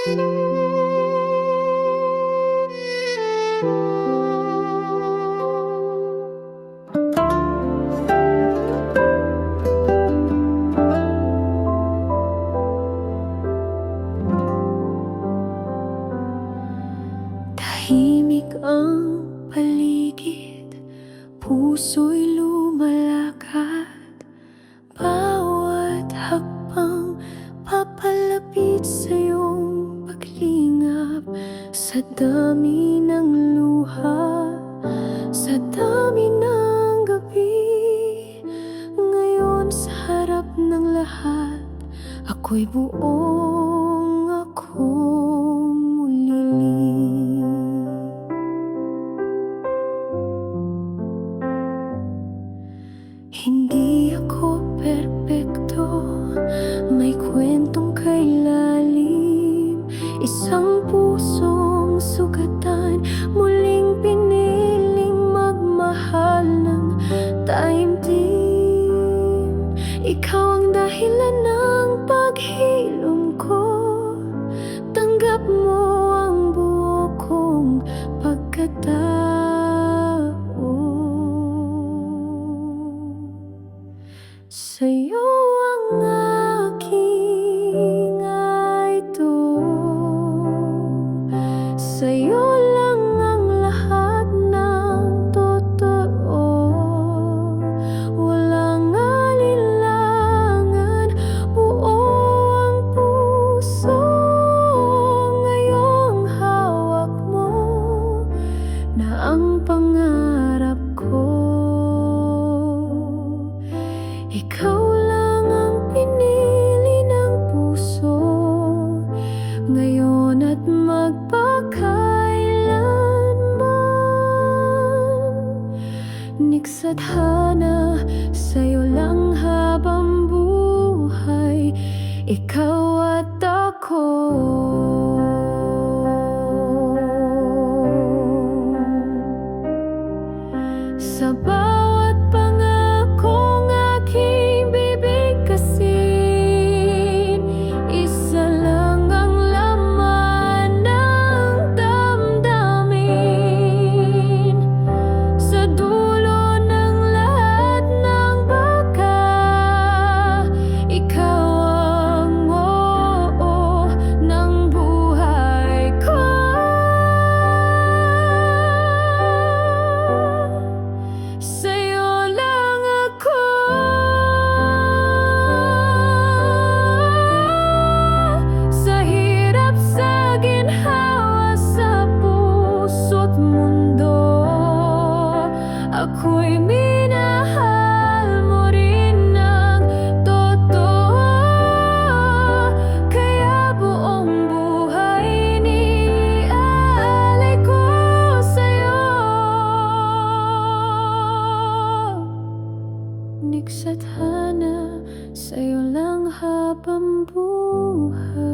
Tahimik ang paligid, puso'y lumalakad. Bawat hakbang papalapit sa iyong paglingap. Sa dami ng luha, sa dami ng gabi, ngayon sa harap ng lahat, ako'y buong akong muliling. Hindi ako perpekto, may kwentong kailalim. Isang pusong sugatan, muling piniling magmahal ng taimtim. Ikaw ang dahilan ng paghilom ko, tanggap mo ang buo kong pagkatao. Sa'yo ang aking ito, sa'yo lang ang lahat ng totoo. Walang alinlangan, buo ang puso. Ngayong hawak mo na ang pangarap ko. Ikaw lang ang pinili ng puso, ngayon at magpakailanman. Niksadhana, sa'yo lang habang buhay, ikaw at ako. Sa bawat pangakong aking bibigkasin, isa lang ang laman ng damdamin. Sa dulo ng lahat ng baka, ikaw ang oo ng buhay ko. Sa'yo lang ako. Sa hirap, sa ginhawa, sa puso't mundo, ako'y minahal mo rin ng totoo. Kaya buong buhay iniaalay ko sa'yo. Niksadhana, sa'yo lang habang buhay.